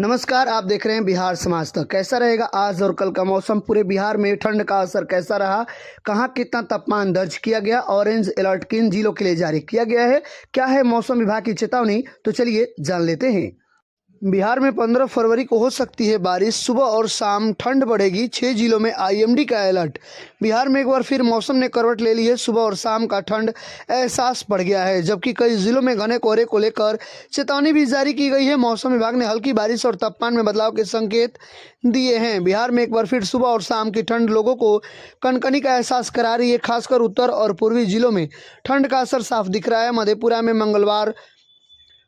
नमस्कार, आप देख रहे हैं बिहार समाज तक। कैसा रहेगा आज और कल का मौसम? पूरे बिहार में ठंड का असर कैसा रहा? कहाँ कितना तापमान दर्ज किया गया? ऑरेंज अलर्ट किन जिलों के लिए जारी किया गया है? क्या है मौसम विभाग की चेतावनी? तो चलिए जान लेते हैं। बिहार में 15 फरवरी को हो सकती है बारिश। सुबह और शाम ठंड बढ़ेगी। 6 जिलों में आईएमडी का अलर्ट। बिहार में एक बार फिर मौसम ने करवट ले ली है। सुबह और शाम का ठंड एहसास बढ़ गया है, जबकि कई जिलों में घने कोहरे को लेकर चेतावनी भी जारी की गई है। मौसम विभाग ने हल्की बारिश और तापमान में बदलाव के संकेत दिए हैं। बिहार में एक बार फिर सुबह और शाम की ठंड लोगों को कनकनी का एहसास करा रही है। खासकर उत्तर और पूर्वी जिलों में ठंड का असर साफ दिख रहा है। मधेपुरा में मंगलवार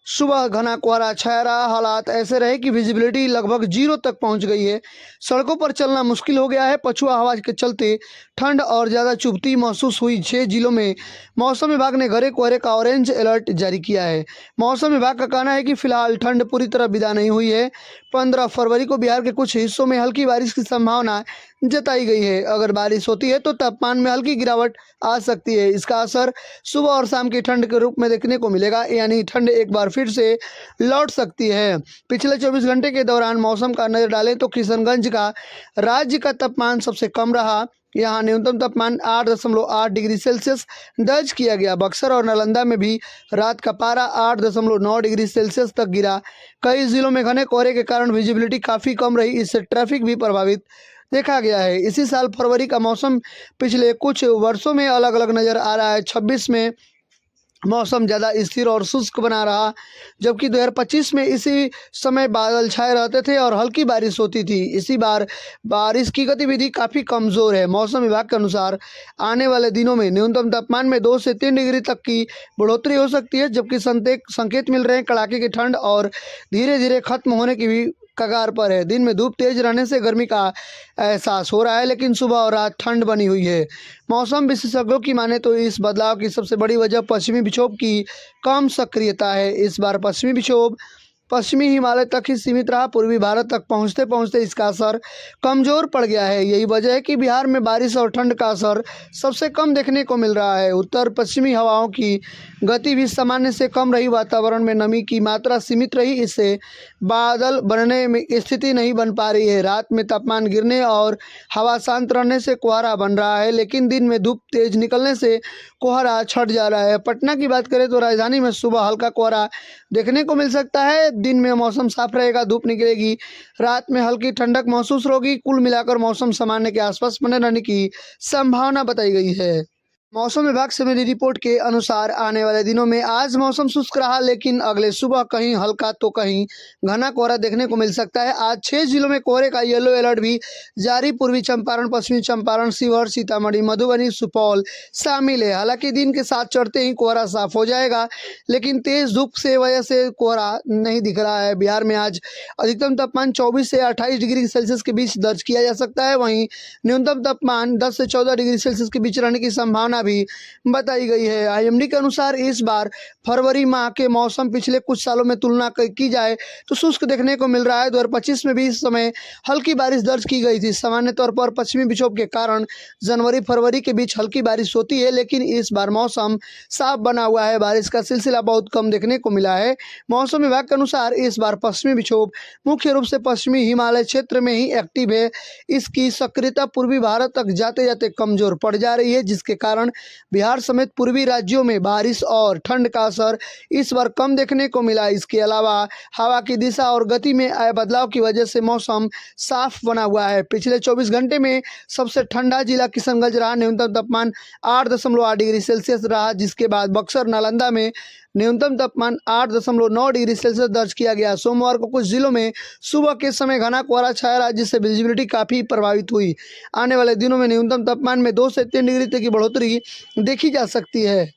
सुबह घना कोहरा छाया रहा। हालात ऐसे रहे कि विजिबिलिटी लगभग 0 तक पहुंच गई है। सड़कों पर चलना मुश्किल हो गया है। पछुआ हवा के चलते ठंड और ज़्यादा चुभती महसूस हुई। 6 जिलों में मौसम विभाग ने घने कोहरे का ऑरेंज अलर्ट जारी किया है। मौसम विभाग का कहना है कि फिलहाल ठंड पूरी तरह विदा नहीं हुई है। 15 फरवरी को बिहार के कुछ हिस्सों में हल्की बारिश की संभावना जताई गई है। अगर बारिश होती है तो तापमान में हल्की गिरावट आ सकती है। इसका असर सुबह और शाम की ठंड के रूप में देखने को मिलेगा, यानी ठंड एक बार फिर से लौट सकती है। पिछले 24 घंटे के दौरान मौसम का नजर डालें तो किशनगंज का राज्य का तापमान सबसे कम रहा। यहाँ न्यूनतम तापमान 8.8 डिग्री सेल्सियस दर्ज किया गया। बक्सर और नालंदा में भी रात का पारा 8.9 डिग्री सेल्सियस तक गिरा। कई जिलों में घने कोहरे के कारण विजिबिलिटी काफ़ी कम रही। इससे ट्रैफिक भी प्रभावित देखा गया है। इसी साल फरवरी का मौसम पिछले कुछ वर्षों में अलग अलग नज़र आ रहा है। 26 में मौसम ज़्यादा स्थिर और शुष्क बना रहा, जबकि 2025 में इसी समय बादल छाए रहते थे और हल्की बारिश होती थी। इसी बार बारिश की गतिविधि काफ़ी कमज़ोर है। मौसम विभाग के अनुसार आने वाले दिनों में न्यूनतम तापमान में 2 से 3 डिग्री तक की बढ़ोतरी हो सकती है, जबकि संकेत मिल रहे हैं कड़ाके की ठंड और धीरे धीरे खत्म होने की भी कगार पर है। दिन में धूप तेज रहने से गर्मी का एहसास हो रहा है, लेकिन सुबह और रात ठंड बनी हुई है। मौसम विशेषज्ञों की माने तो इस बदलाव की सबसे बड़ी वजह पश्चिमी विक्षोभ की कम सक्रियता है। इस बार पश्चिमी विक्षोभ पश्चिमी हिमालय तक ही सीमित रहा। पूर्वी भारत तक पहुंचते पहुंचते इसका असर कमज़ोर पड़ गया है। यही वजह है कि बिहार में बारिश और ठंड का असर सबसे कम देखने को मिल रहा है। उत्तर पश्चिमी हवाओं की गति भी सामान्य से कम रही। वातावरण में नमी की मात्रा सीमित रही। इससे बादल बनने में स्थिति नहीं बन पा रही है। रात में तापमान गिरने और हवा शांत रहने से कोहरा बन रहा है, लेकिन दिन में धूप तेज निकलने से कोहरा छट जा रहा है। पटना की बात करें तो राजधानी में सुबह हल्का कोहरा देखने को मिल सकता है। दिन में मौसम साफ रहेगा, धूप निकलेगी। रात में हल्की ठंडक महसूस होगी। कुल मिलाकर मौसम सामान्य के आसपास बने रहने की संभावना बताई गई है। मौसम विभाग से मिली रिपोर्ट के अनुसार आने वाले दिनों में आज मौसम शुष्क रहा, लेकिन अगले सुबह कहीं हल्का तो कहीं घना कोहरा देखने को मिल सकता है। आज 6 जिलों में कोहरे का येलो अलर्ट भी जारी। पूर्वी चंपारण, पश्चिमी चंपारण, शिवहर, सीतामढ़ी, मधुबनी, सुपौल शामिल है। हालांकि दिन के साथ चढ़ते ही कोहरा साफ हो जाएगा, लेकिन तेज धूप से वजह से कोहरा नहीं दिख रहा है। बिहार में आज अधिकतम तापमान 24 से 28 डिग्री सेल्सियस के बीच दर्ज किया जा सकता है। वहीं न्यूनतम तापमान 10 से 14 डिग्री सेल्सियस के बीच रहने की संभावना भी बताई गई है। आईएमडी के अनुसार इस बार फरवरी माह के मौसम पिछले कुछ सालों में तुलना की जाए तो शुष्क देखने को मिल रहा है। 2025 में भी इस समय हल्की बारिश दर्ज की गई थी। सामान्य तौर पर पश्चिमी विक्षोभ के कारण जनवरी फरवरी के बीच हल्की बारिश होती है, लेकिन इस बार मौसम साफ बना हुआ है। बारिश का सिलसिला बहुत कम देखने को मिला है। मौसम विभाग के अनुसार इस बार पश्चिमी विक्षोभ मुख्य रूप से पश्चिमी हिमालय क्षेत्र में ही एक्टिव है। इसकी सक्रियता पूर्वी भारत तक जाते जाते कमजोर पड़ जा रही है, जिसके कारण बिहार समेत पूर्वी राज्यों में बारिश और ठंड का असर इस बार कम देखने को मिला। इसके अलावा हवा की दिशा और गति में आए बदलाव की वजह से मौसम साफ बना हुआ है। पिछले 24 घंटे में सबसे ठंडा जिला किशनगंज रहा। न्यूनतम तापमान 8.8 डिग्री सेल्सियस रहा, जिसके बाद बक्सर, नालंदा में न्यूनतम तापमान 8.9 डिग्री सेल्सियस दर्ज किया गया। सोमवार को कुछ जिलों में सुबह के समय घना कोहरा छाया रहा, जिससे विजिबिलिटी काफ़ी प्रभावित हुई। आने वाले दिनों में न्यूनतम तापमान में 2 से 3 डिग्री तक की बढ़ोतरी देखी जा सकती है।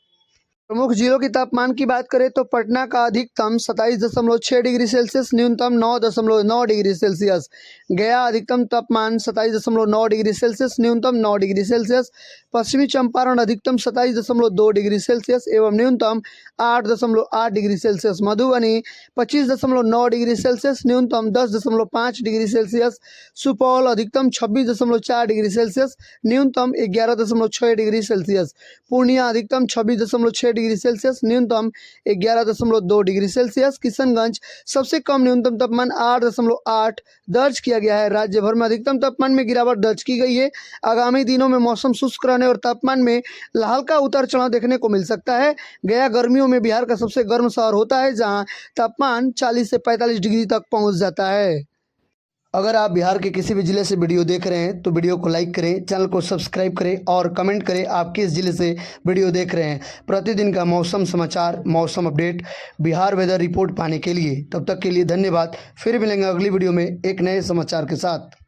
प्रमुख जिलों की तापमान की बात करें तो पटना का अधिकतम 27.6 डिग्री सेल्सियस, न्यूनतम 9.9 डिग्री सेल्सियस। गया अधिकतम तापमान 27.9 डिग्री सेल्सियस, न्यूनतम 9 डिग्री सेल्सियस। पश्चिमी चंपारण अधिकतम 27.2 डिग्री सेल्सियस एवं न्यूनतम 8.8 degree Celsius. Madhubani 25.9 degree Celsius, न्यूनतम 10.5 डिग्री सेल्सियस। सुपौल अधिकतम 26.4 डिग्री सेल्सियस, न्यूनतम 11.6 डिग्री सेल्सियस। पूर्णिया अधिकतम 26.6 डिग्री सेल्सियस, न्यूनतम 11.2 डिग्री सेल्सियस। किशनगंज सबसे कम न्यूनतम तापमान 8.8 दर्ज किया गया है। राज्य भर में अधिकतम तापमान में गिरावट दर्ज की गई है। आगामी दिनों में मौसम शुष्क रहने और तापमान में हल्का उतार चढ़ाव देखने को मिल सकता है। गया गर्मियों में बिहार का सबसे गर्म शहर होता है, जहां तापमान 40 से 45 डिग्री तक पहुंच जाता है। अगर आप बिहार के किसी भी जिले से वीडियो देख रहे हैं तो वीडियो को लाइक करें, चैनल को सब्सक्राइब करें और कमेंट करें आप किस जिले से वीडियो देख रहे हैं। प्रतिदिन का मौसम समाचार, मौसम अपडेट, बिहार वेदर रिपोर्ट पाने के लिए तब तक के लिए धन्यवाद। फिर मिलेंगे अगली वीडियो में एक नए समाचार के साथ।